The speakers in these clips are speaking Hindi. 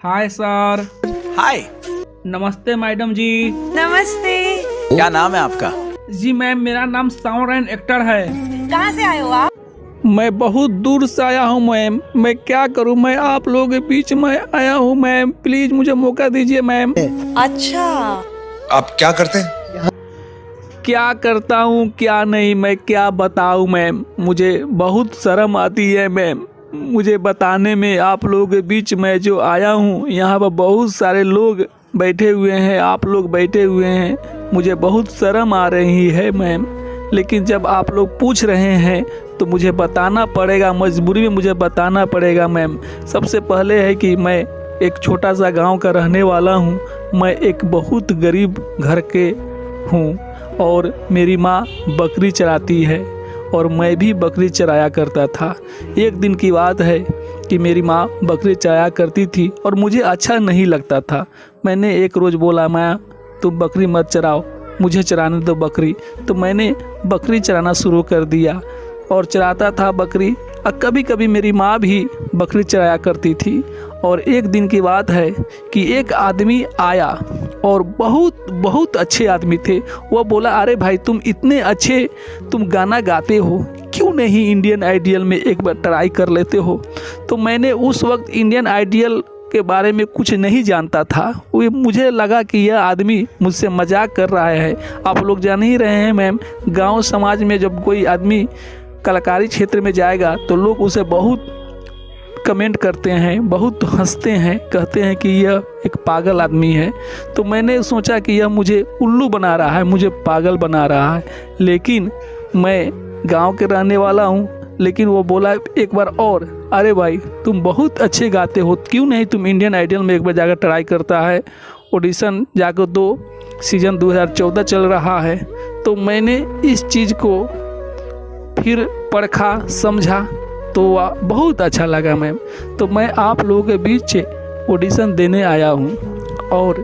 हाय सर। हाय। नमस्ते मैडम जी। नमस्ते। क्या नाम है आपका? जी मैम, मेरा नाम साउंड एक्टर है। कहाँ से आए हो आप? मैं बहुत दूर से आया हूँ मैम। मैं क्या करूँ, मैं आप लोगों के बीच में आया हूँ मैम। प्लीज मुझे मौका दीजिए मैम। अच्छा, आप क्या करते हैं? क्या करता हूँ क्या नहीं, मैं क्या बताऊँ मैम। मुझे बहुत शर्म आती है मैम मुझे बताने में। आप लोगों के बीच में जो आया हूँ, यहाँ पर बहुत सारे लोग बैठे हुए हैं, आप लोग बैठे हुए हैं। मुझे बहुत शर्म आ रही है मैम, लेकिन जब आप लोग पूछ रहे हैं तो मुझे बताना पड़ेगा, मजबूरी में मुझे बताना पड़ेगा मैम। सबसे पहले है कि मैं एक छोटा सा गांव का रहने वाला हूं। मैं एक बहुत गरीब घर के हूं और मेरी माँ बकरी चराती है और मैं भी बकरी चराया करता था। एक दिन की बात है कि मेरी माँ बकरी चराया करती थी और मुझे अच्छा नहीं लगता था। मैंने एक रोज़ बोला, माँ तुम बकरी मत चराओ, मुझे चराने दो बकरी। तो मैंने बकरी चराना शुरू कर दिया और चराता था बकरी। और कभी कभी मेरी माँ भी बकरी चराया करती थी। और एक दिन की बात है कि एक आदमी आया और बहुत अच्छे आदमी थे। वो बोला, अरे भाई तुम इतने अच्छे, तुम गाना गाते हो, क्यों नहीं इंडियन आइडियल में एक बार ट्राई कर लेते हो। तो मैंने उस वक्त इंडियन आइडियल के बारे में कुछ नहीं जानता था। वो मुझे लगा कि यह आदमी मुझसे मजाक कर रहा है। आप लोग जान ही रहे हैं मैम, गांव समाज में जब कोई आदमी कलाकारी क्षेत्र में जाएगा तो लोग उसे बहुत कमेंट करते हैं, बहुत हंसते हैं, कहते हैं कि यह एक पागल आदमी है। तो मैंने सोचा कि यह मुझे उल्लू बना रहा है, मुझे पागल बना रहा है। लेकिन मैं गांव के रहने वाला हूं। लेकिन वो बोला एक बार और, अरे भाई तुम बहुत अच्छे गाते हो, क्यों नहीं तुम इंडियन आइडल में एक बार जाकर ट्राई करता है। ऑडिशन जाकर 2 सीज़न 2014 चल रहा है। तो मैंने इस चीज़ को फिर परखा, समझा, तो बहुत अच्छा लगा मैम। तो मैं आप लोगों के बीच ऑडिशन देने आया हूँ और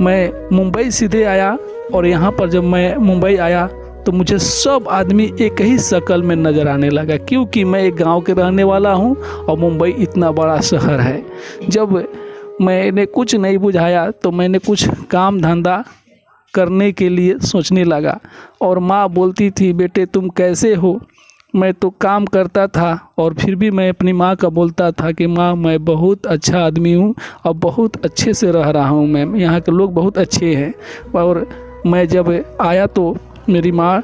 मैं मुंबई सीधे आया। और यहाँ पर जब मैं मुंबई आया तो मुझे सब आदमी एक ही शक्ल में नज़र आने लगा, क्योंकि मैं एक गांव के रहने वाला हूँ और मुंबई इतना बड़ा शहर है। जब मैंने कुछ नहीं बुझाया तो मैंने कुछ काम धंधा करने के लिए सोचने लगा। और माँ बोलती थी, बेटे तुम कैसे हो। मैं तो काम करता था और फिर भी मैं अपनी माँ का बोलता था कि माँ मैं बहुत अच्छा आदमी हूँ और बहुत अच्छे से रह रहा हूँ मैम, यहाँ के लोग बहुत अच्छे हैं। और मैं जब आया तो मेरी माँ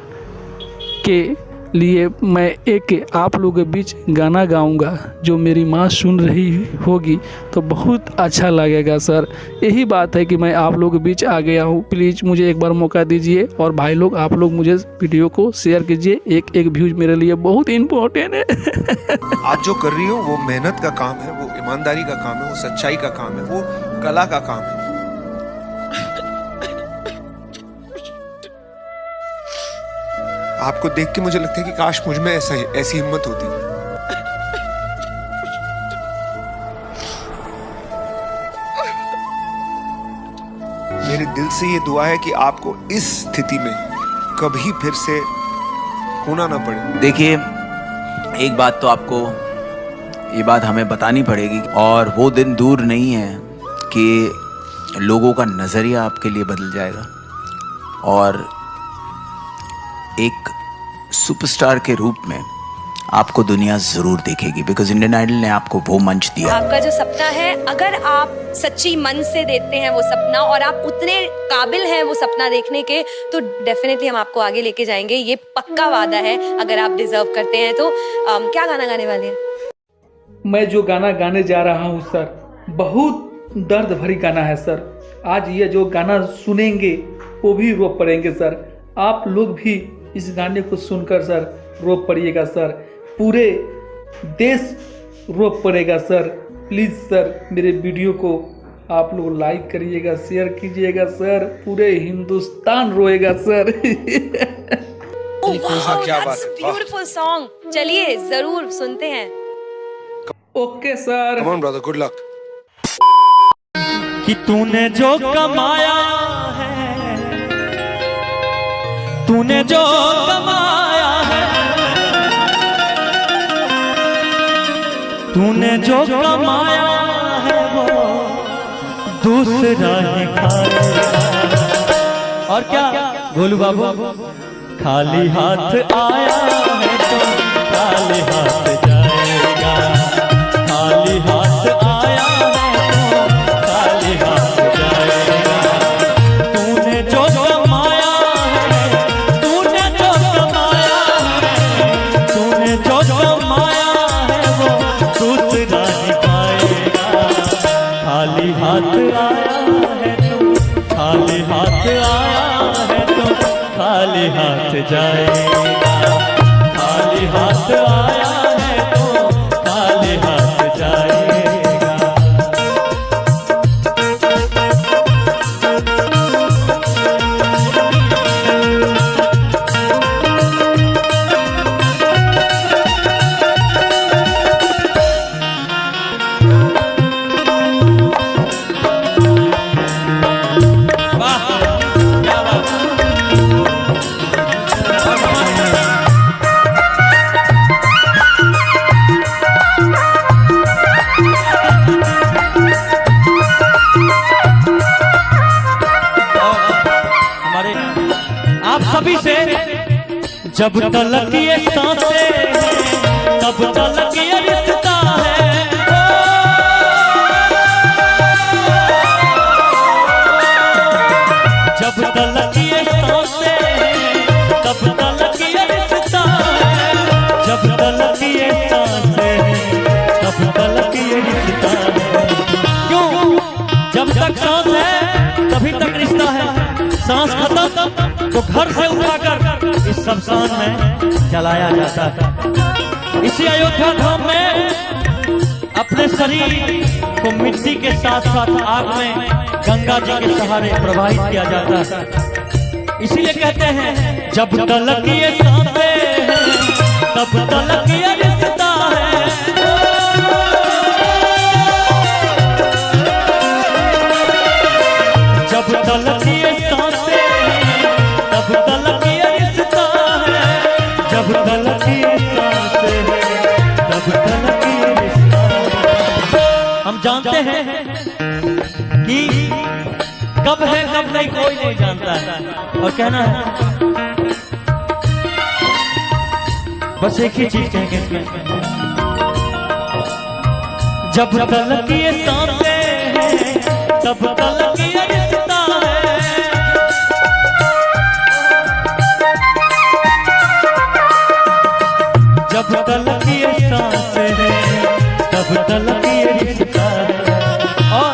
के लिए मैं एक आप लोगों के बीच गाना गाऊंगा, जो मेरी माँ सुन रही होगी तो बहुत अच्छा लगेगा सर। यही बात है कि मैं आप लोगों के बीच आ गया हूँ। प्लीज़ मुझे एक बार मौका दीजिए। और भाई लोग आप लोग मुझे वीडियो को शेयर कीजिए, एक व्यूज मेरे लिए बहुत इम्पोर्टेंट है। आप जो कर रही हो वो मेहनत का काम है, वो ईमानदारी का काम है, वो सच्चाई का काम है, वो कला का काम है। आपको देख के मुझे लगता है कि काश मुझ में ऐसी हिम्मत होती। मेरे दिल से ये दुआ है कि आपको इस स्थिति में कभी फिर से होना ना पड़े। देखिए, एक बात तो आपको ये बात हमें बतानी पड़ेगी, और वो दिन दूर नहीं है कि लोगों का नज़रिया आपके लिए बदल जाएगा और एक सुपरस्टार के रूप में आपको दुनिया ज़रूर देखेगी, बिकॉज इंडियन आइडल ने आपको वो मंच दिया। आपका जो सपना है, अगर आप सच्ची मन से देते हैं वो सपना और आप उतने काबिल हैं वो सपना देखने के, तो डेफिनेटली हम आपको आगे लेके जाएंगे। ये पक्का वादा है। अगर आप डिजर्व करते हैं तो क्या गाना गाने वाले हैं? मैं जो गाना गाने जा रहा हूँ सर, बहुत दर्द भरी गाना है सर। आज ये जो गाना सुनेंगे वो भी रो पड़ेंगे सर। आप लोग भी इस गाने को सुनकर सर रो पड़िएगा सर। पूरे देश रो पड़ेगा सर। प्लीज़ सर मेरे वीडियो को आप लोग लाइक करिएगा, शेयर कीजिएगा सर। पूरे हिंदुस्तान रोएगा सर। क्या बात है, ब्यूटीफुल सॉन्ग। चलिए जरूर सुनते हैं। Okay sir. Come on brother, good luck. कि तूने जो कमाया है, तूने जो कमाया है, तूने जो कमाया है वो दूसरा ही खाएगा। और क्या गोलू बाबू, खाली हाथ आया है तो खाली हाथ जाएगा, खाली हाथ आया है तो खाली हाथ जाएगा। तूने जो कमाया है, तूने जो कमाया है, तूने जो कमाया है वो दूसरा ही पाएगा। खाली हाथ आया है तो खाली हाथ आया है तो खाली हाथ जाएगा, खाली हाथ आया है तो खाली हाथ जाएगा। वाह क्या बात है। हमारे आप सभी से, जब तलक ये सांसें हैं तब तलक ये रिश्ता है। जब तलक ये सांसें हैं तब तलक ये रिश्ता है। जब तलक ये सांसें हैं तब तलक ये रिश्ता है। क्यों? जब तक सांस है तभी तक रिश्ता है। सांस खत्म तो घर से उठाकर इस शमशान में जलाया जाता है। इसी अयोध्या धाम में अपने शरीर को मिट्टी के साथ साथ आग में गंगा जी के सहारे प्रवाहित किया जाता है। इसीलिए कहते हैं जब तलक ये सांसें हैं तब तलक ये रिश्ता है। जब तलक ये सांसें हैं तब तलक ये रिश्ता है। जब तलक ये सांसें हैं तब तलक ये रिश्ता है। हम जानते हैं कि कब है कब नहीं कोई नहीं जानता है। और कहना है बस एक ही चीज कहेंगे इसमें, जब तलक ये सांसें हैं तब तलक ये रिश्ता है। जब तलक ये सांसें हैं तब तलक ये रिश्ता है। और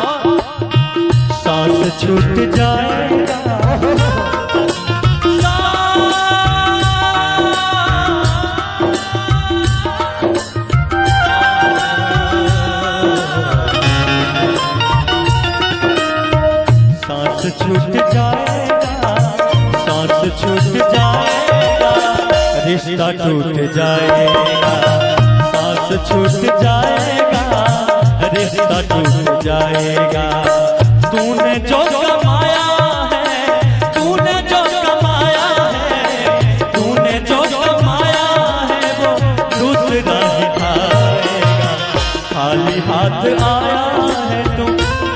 सांस छूट जाएगा, सांस छूट जाएगा, सांस छूट जाएगा, रिश्ता टूट जाएगा। सांस छूट जाएगा, रिश्ता टूट जाएगा। तूने जो कमाया है, तूने जो कमाया है, तूने जो कमाया है वो दूसरा ही खाएगा। खाली हाथ आया है तू,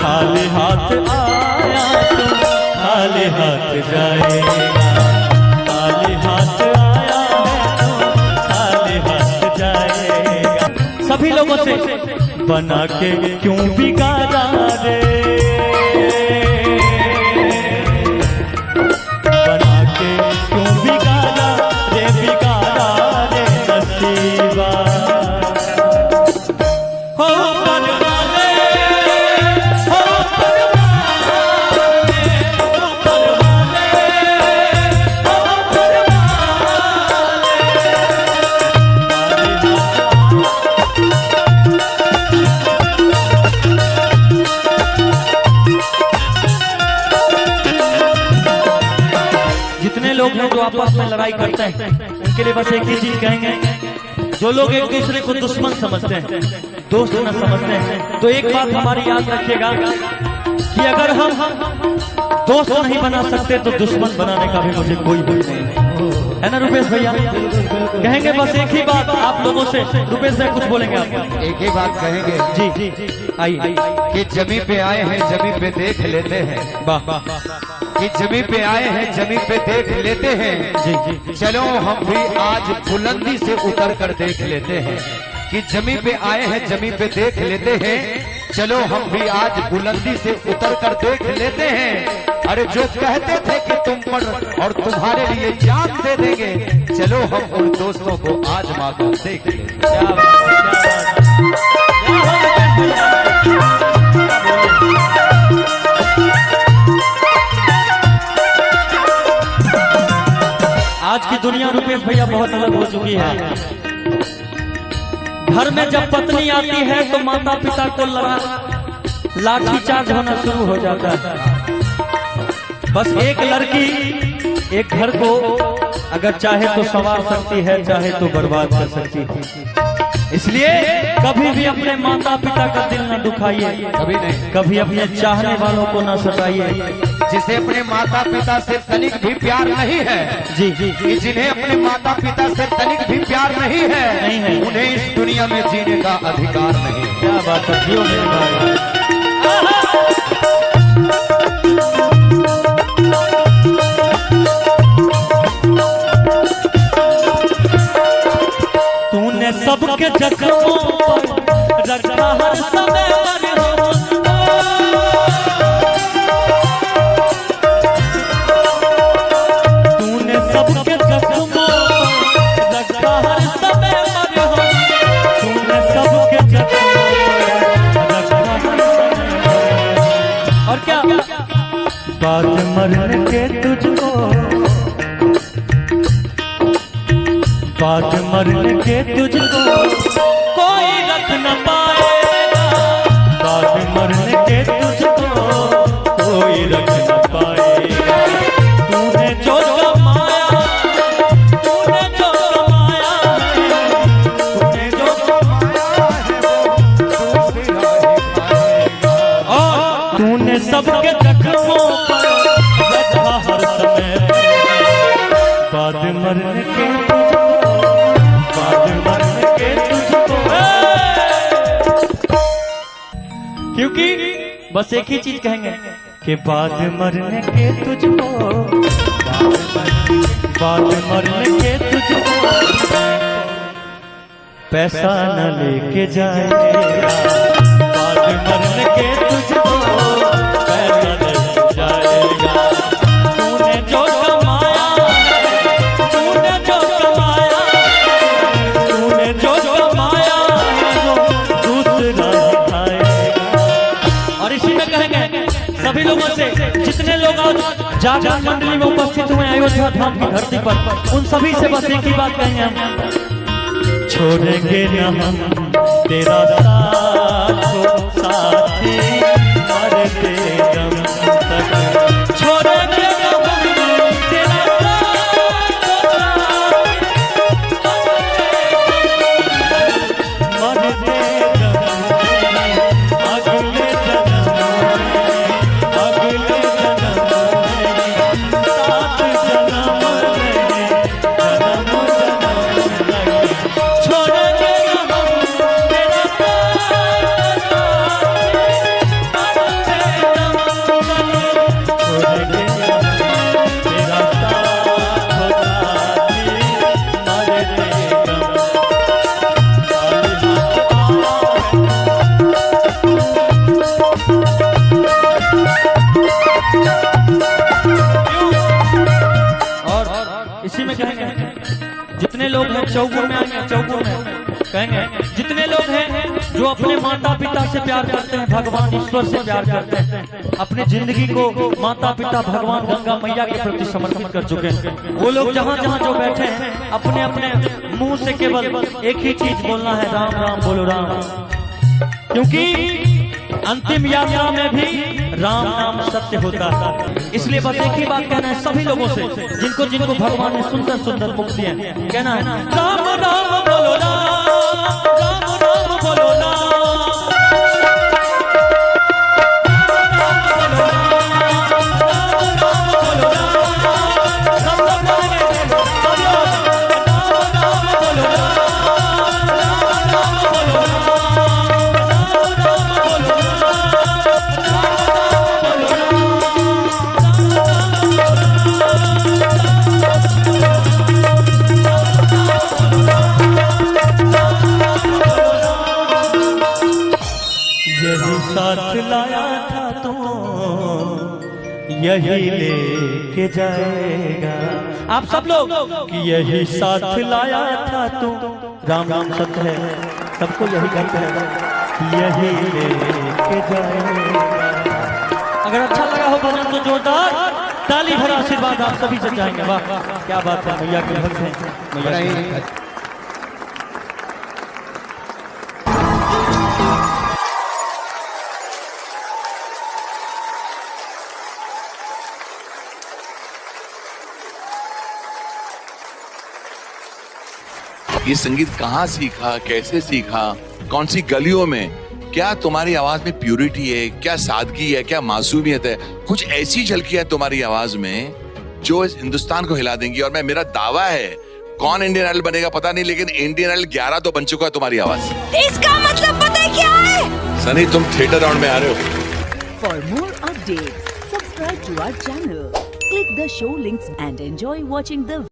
खाली हाथ आया तू, खाली हाथ जाएगा। खाली हाथ आया है तू, खाली हाथ जाएगा। सभी लोगों से बना के क्यों बिगाड़ा रे, बना के क्यों बिगाड़ा रे, बिगाड़ा रे नसीबा। हो परवाने, हो परवाने, हो परवाने, हो जितने लोग हैं जो आपस में लड़ाई करते हैं उनके लिए बस एक ही चीज कहेंगे, जो लोग एक दूसरे को दुश्मन समझते हैं, दोस्त न समझते हैं, तो एक बात हमारी याद रखिएगा कि अगर हम दोस्त नहीं बना सकते तो दुश्मन बनाने का भी मुझे कोई भूल नहीं है। है ना रुपेश भैया? कहेंगे बस एक ही बात आप लोगों से। रुपेश भाई कुछ बोलेंगे आप? एक ही बात कहेंगे जी आइए। कि जमी पे आए हैं जमी पे देख लेते हैं। वाह कि जमी पे आए हैं जमी पे देख लेते हैं। जी चलो हम भी आज बुलंदी से उतर कर देख लेते हैं। कि जमी पे आए हैं जमी पे देख लेते हैं। चलो हम भी आज बुलंदी से उतर कर देख लेते हैं। अरे जो कहते थे कि तुम पर और तुम्हारे लिए जान दे देंगे, चलो हम उन दोस्तों को आजमा कर देख लेते हैं। आज की दुनिया रुपेश भैया बहुत अलग हो चुकी है। घर में जब पत्नी आती है तो माता पिता को लाठीचार्ज होना शुरू हो जाता है। बस एक लड़की एक घर को अगर चाहे तो संवार सकती है, चाहे तो बर्बाद कर सकती है। इसलिए कभी भी अपने माता पिता का दिल न दुखाइए, कभी नहीं। कभी अपने चाहने वालों को न सताइए। जिसे अपने माता पिता से तनिक भी प्यार नहीं है, जी जिन्हें अपने माता पिता से तनिक भी प्यार नहीं है, उन्हें इस दुनिया में जीने का अधिकार नहीं है। क्या बात है, जियो मेरे भाई। तूने सबके जख्मों पर रखा हर समय मरहम। तूने सबके जख्मों पर रखा हर समय मरहम। तूने सबके जख्मों पर रखा हर समय। और क्या बात मरने के तुझको, बात मरने के तुझको कोई रख न पाएगा। बात मरने के तुझको कोई रख न पाएगा। तूने जो कमाया, तूने जो कमाया है, तूने जो कमाया है और तूने सबके जख्मों पर रखा हर समय। बात मरने के क्योंकि बस एक ही चीज कहेंगे कि बाद मरने के तुझको, बाद मरने के तुझको पैसा न लेके जाएगा। बाद मरने के तुझको पैसा लेके जाएगा। तूने जो कमाया, तूने जो कमाया, तूने जो कमाया वो दूसरा खाएगा। और इसी में कहेंगे सभी लोगों से, जितने लोग आज जागरण मंडली में उपस्थित हुए अयोध्या धाम की धरती पर, उन सभी से बस एक ही बात कहेंगे हम, छोड़ेंगे न हम तेरा साथ साथी मरते दम तक। छोड़ेंगे न हम तेरा मरते दम अगले जन्म, अगले जन्म सात जन्म छोड़ेंगे न हम तेरा इसी में कहेंगे जितने लोग हैं चौगुन में आएंगे, चौगुन में कहेंगे जितने लोग हैं जो अपने माता पिता से प्यार करते हैं, भगवान ईश्वर से प्यार करते हैं, अपनी जिंदगी को माता पिता भगवान गंगा मैया के प्रति समर्पित कर चुके हैं, वो लोग जहाँ जहाँ जो बैठे हैं अपने अपने मुंह से केवल एक ही चीज बोलना है, राम राम बोलो राम। क्योंकि अंतिम यात्रा में भी राम नाम सत्य होता है। इसलिए बस एक ही बात कहना है सभी लोगों से, जिनको जिनको भगवान ने सुंदर सुंदर मुख दिए, कहना है राम राम बोलो राम, राम राम बोलो राम, राम राम बोलो राम, यही लेके जाएगा। आप सब लोग कि यही साथ लाया था तू, राम राम सत्य है, सबको यही कहते हैं कि यही लेके जाएगा। अगर अच्छा लगा हो भजन तो जोरदार ताली भरा आशीर्वाद आप सभी से चाहेंगे। वाह क्या बात है, मैया के भक्त हैं मैया के। ये संगीत कहाँ सीखा, कैसे सीखा, कौन सी गलियों में? क्या तुम्हारी आवाज में प्यूरिटी है, क्या सादगी है, क्या मासूमियत है? कुछ ऐसी झलकियां तुम्हारी आवाज में जो इस हिंदुस्तान को हिला देंगी। और मेरा दावा है, कौन इंडियन आइडल बनेगा पता नहीं, लेकिन इंडियन आइडल 11 तो बन चुका है तुम्हारी आवाज। इसका मतलब पता है क्या है? सनी तुम थिएटर राउंड में आ रहे हो। For more updates, subscribe to our channel, click the show links and enjoy watching the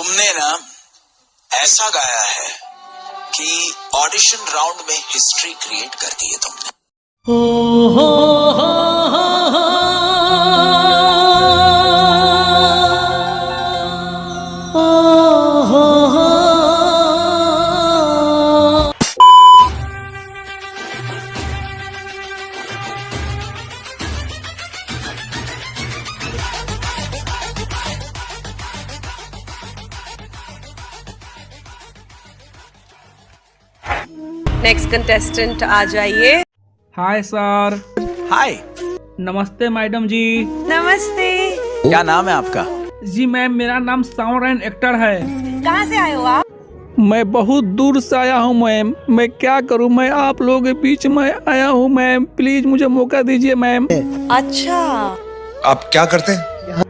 तुमने ना ऐसा गाया है कि ऑडिशन राउंड में हिस्ट्री क्रिएट कर दी है तुमने। नेक्स्ट कंटेस्टेंट आ जाइए। Hi sir. हाय। नमस्ते मैडम जी। नमस्ते। क्या नाम है आपका? जी मैम, मेरा नाम साउंड एक्टर है। कहाँ से आए हो आप? मैं बहुत दूर से आया हूँ मैम। मैं क्या करूँ, मैं आप लोगों के बीच में आया हूँ मैम। प्लीज मुझे मौका दीजिए मैम। अच्छा, आप क्या करते हैं?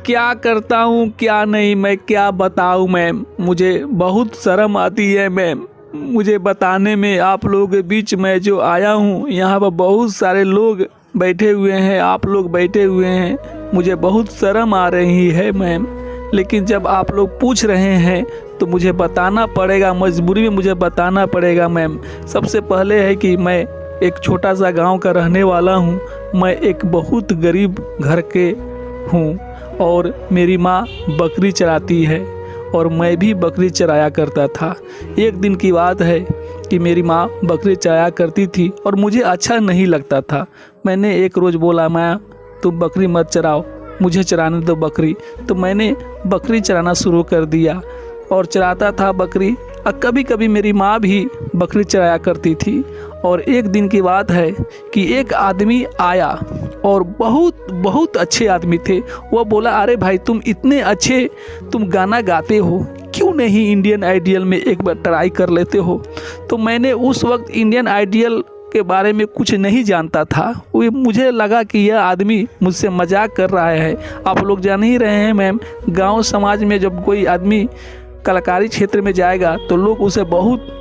क्या करता हूँ क्या नहीं, मैं क्या बताऊँ मैम। मुझे बहुत शर्म आती है मैम। मुझे बताने में, आप लोगों के बीच में जो आया हूँ, यहाँ पर बहुत सारे लोग बैठे हुए हैं, आप लोग बैठे हुए हैं, मुझे बहुत शर्म आ रही है मैम। लेकिन जब आप लोग पूछ रहे हैं तो मुझे बताना पड़ेगा, मजबूरी में मुझे बताना पड़ेगा मैम। सबसे पहले है कि मैं एक छोटा सा गांव का रहने वाला हूँ। मैं एक बहुत गरीब घर के हूँ और मेरी माँ बकरी चराती है और मैं भी बकरी चराया करता था। एक दिन की बात है कि मेरी माँ बकरी चराया करती थी और मुझे अच्छा नहीं लगता था। मैंने एक रोज़ बोला, माँ तुम बकरी मत चराओ, मुझे चराने दो बकरी। तो मैंने बकरी चराना शुरू कर दिया और चराता था बकरी। और कभी कभी मेरी माँ भी बकरी चराया करती थी। और एक दिन की बात है कि एक आदमी आया और बहुत अच्छे आदमी थे। वो बोला, अरे भाई तुम इतने अच्छे, तुम गाना गाते हो, क्यों नहीं इंडियन आइडियल में एक बार ट्राई कर लेते हो। तो मैंने उस वक्त इंडियन आइडियल के बारे में कुछ नहीं जानता था। वो मुझे लगा कि यह आदमी मुझसे मजाक कर रहा है। आप लोग जान ही रहे हैं मैम, गांव समाज में जब कोई आदमी कलाकारी क्षेत्र में जाएगा तो लोग उसे बहुत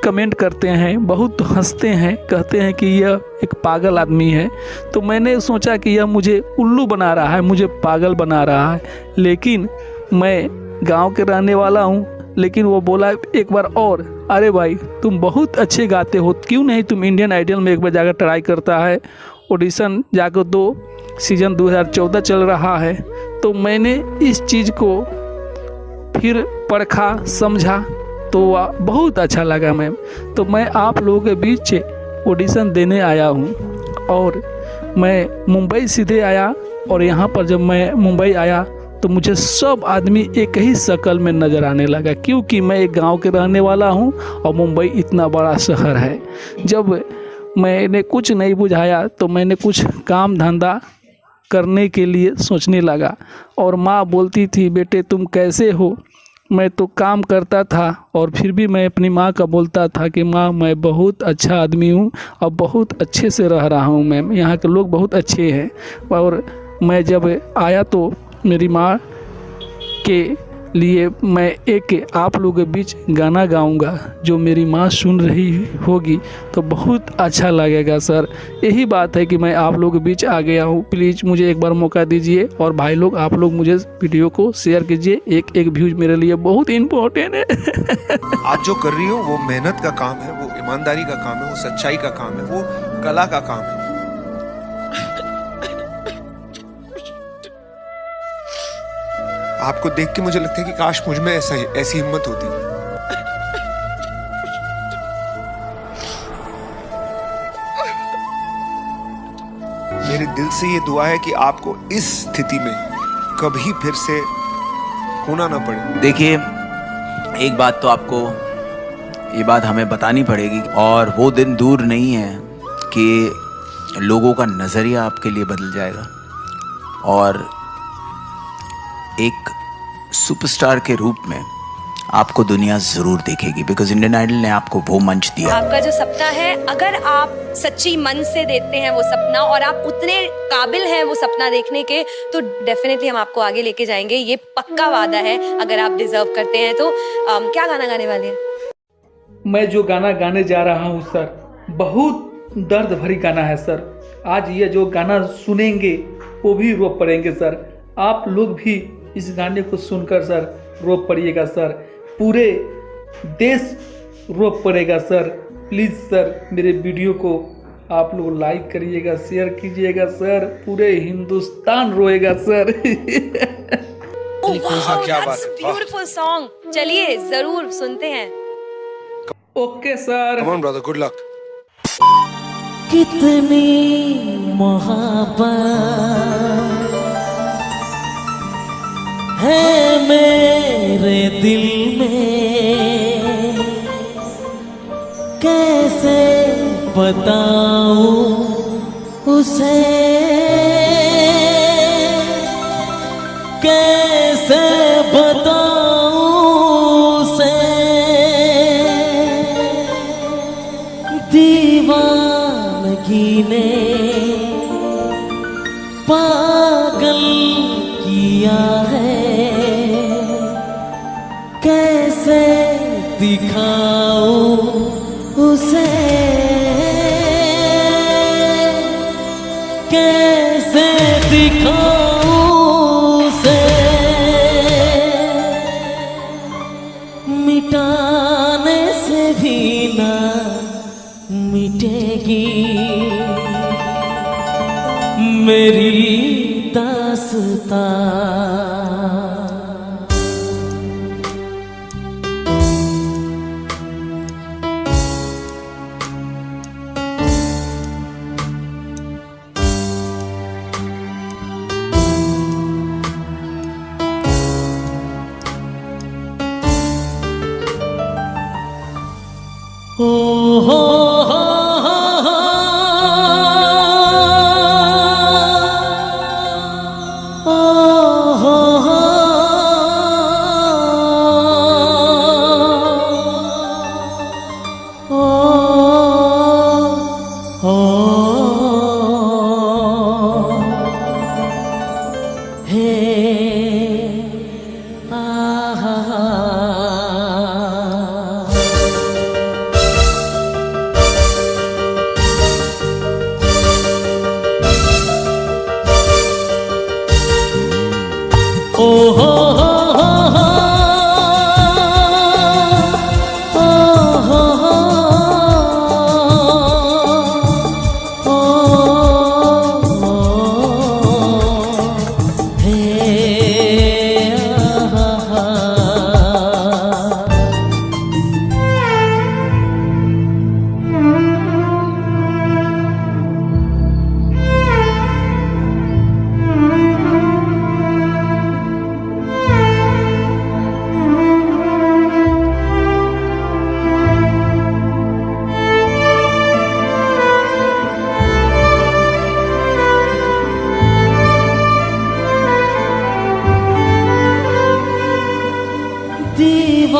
कमेंट करते हैं, बहुत हंसते हैं, कहते हैं कि यह एक पागल आदमी है। तो मैंने सोचा कि यह मुझे उल्लू बना रहा है, मुझे पागल बना रहा है। लेकिन मैं गांव के रहने वाला हूं। लेकिन वो बोला एक बार और, अरे भाई तुम बहुत अच्छे गाते हो, क्यों नहीं तुम इंडियन आइडियल में एक बार जाकर ट्राई करता है। ऑडिशन जाकर 2 सीज़न 2014 चल रहा है। तो मैंने इस चीज़ को फिर परखा, समझा, तो वह बहुत अच्छा लगा मैम। तो मैं आप लोगों के बीच ऑडिशन देने आया हूँ और मैं मुंबई सीधे आया। और यहाँ पर जब मैं मुंबई आया तो मुझे सब आदमी एक ही शक्ल में नज़र आने लगा, क्योंकि मैं एक गांव के रहने वाला हूँ और मुंबई इतना बड़ा शहर है। जब मैंने कुछ नहीं बुझाया तो मैंने कुछ काम धंधा करने के लिए सोचने लगा। और माँ बोलती थी, बेटे तुम कैसे हो। मैं तो काम करता था और फिर भी मैं अपनी माँ का बोलता था कि माँ मैं बहुत अच्छा आदमी हूँ और बहुत अच्छे से रह रहा हूँ मैम, यहाँ के लोग बहुत अच्छे हैं। और मैं जब आया तो मेरी माँ के लिए मैं एक आप लोगों के बीच गाना गाऊंगा, जो मेरी माँ सुन रही होगी तो बहुत अच्छा लगेगा सर। यही बात है कि मैं आप लोगों के बीच आ गया हूँ। प्लीज़ मुझे एक बार मौका दीजिए। और भाई लोग आप लोग मुझे वीडियो को शेयर कीजिए, एक व्यूज मेरे लिए बहुत इम्पोर्टेंट है। आप जो कर रही हो वो मेहनत का काम है, वो ईमानदारी का काम है, वो सच्चाई का काम है, वो कला का काम है। आपको देख के मुझे लगता है कि काश मुझ में ऐसी हिम्मत होती। मेरे दिल से ये दुआ है कि आपको इस स्थिति में कभी फिर से होना ना पड़े। देखिए, एक बात तो आपको ये बात हमें बतानी पड़ेगी, और वो दिन दूर नहीं है कि लोगों का नज़रिया आपके लिए बदल जाएगा और एक सुपरस्टार के रूप में आपको दुनिया जरूर देखेगी, बिकॉज इंडियन आइडल ने आपको वो मंच दिया। आपका जो सपना है, अगर आप सच्ची मन से देते हैं वो सपना और आप उतने काबिल हैं वो सपना देखने के, तो डेफिनेटली हम आपको आगे लेके जाएंगे। ये पक्का वादा है। अगर आप डिजर्व करते हैं तो क्या गाना गाने वाले हैं? मैं जो गाना गाने जा रहा हूँ सर, बहुत दर्द भरी गाना है सर। आज ये जो गाना सुनेंगे वो भी रो पड़ेंगे सर। आप लोग भी इस गाने को सुनकर सर रो पड़िएगा सर, पूरे देश रो पड़ेगा सर। प्लीज़ सर मेरे वीडियो को आप लोग लाइक करिएगा, शेयर कीजिएगा सर, पूरे हिंदुस्तान रोएगा सर। क्या बात है, वाह। ब्यूटीफुल सॉन्ग, चलिए जरूर सुनते हैं। Okay sir, come on brother, good luck. कितनी मोहब्बत है मेरे दिल में, कैसे बताऊं उसे, कैसे बताऊं उसे, दीवानगी ने पागल किया है, कैसे दिखाऊं उसे, कैसे दिखाऊं उसे, मिटाने से भी ना मिटेगी मेरी दास्तां। ओ हो हो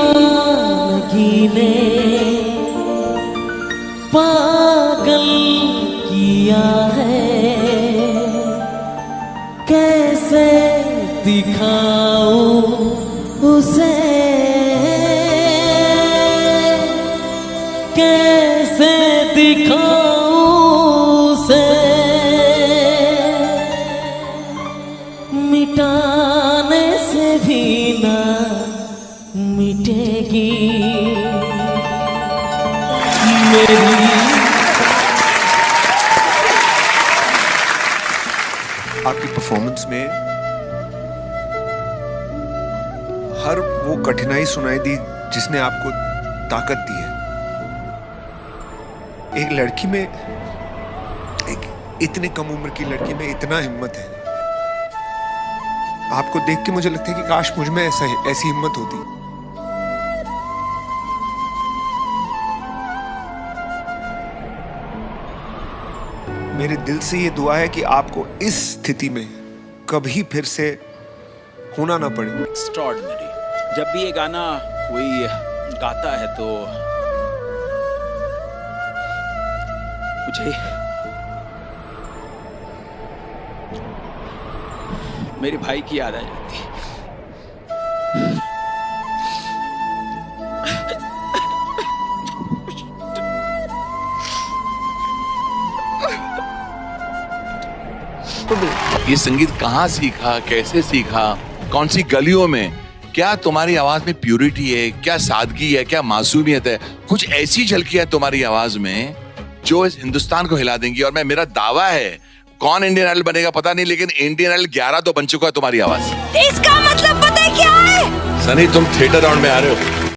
दीवानगी ने पागल किया है, कैसे दिखाऊं उसे, कैसे दिखाऊं उसे, मिटाने से भी ना मिटेगी मेरी। आपकी परफॉर्मेंस में हर वो कठिनाई सुनाई दी जिसने आपको ताकत दी है। एक लड़की में, एक इतने कम उम्र की लड़की में इतना हिम्मत है। आपको देख के मुझे लगता है कि काश मुझ में ऐसी हिम्मत होती। मेरे दिल से ये दुआ है कि आपको इस स्थिति में कभी फिर से होना ना पड़े। एक्स्ट्रॉर्डिनरी। जब भी ये गाना कोई गाता है तो मुझे मेरे भाई की याद आ जाती है। ये संगीत कहाँ सीखा, कैसे सीखा, कौन सी गलियों में, क्या तुम्हारी आवाज में प्यूरिटी है, क्या सादगी है, क्या मासूमियत है। कुछ ऐसी झलकियां तुम्हारी आवाज में जो इस हिंदुस्तान को हिला देंगी। और मेरा दावा है, कौन इंडियन आइडल बनेगा पता नहीं, लेकिन इंडियन आइडल 11 तो बन चुका है तुम्हारी आवाज। इसका मतलब पता है क्या है? सनी, तुम थिएटर राउंड में आ रहे हो।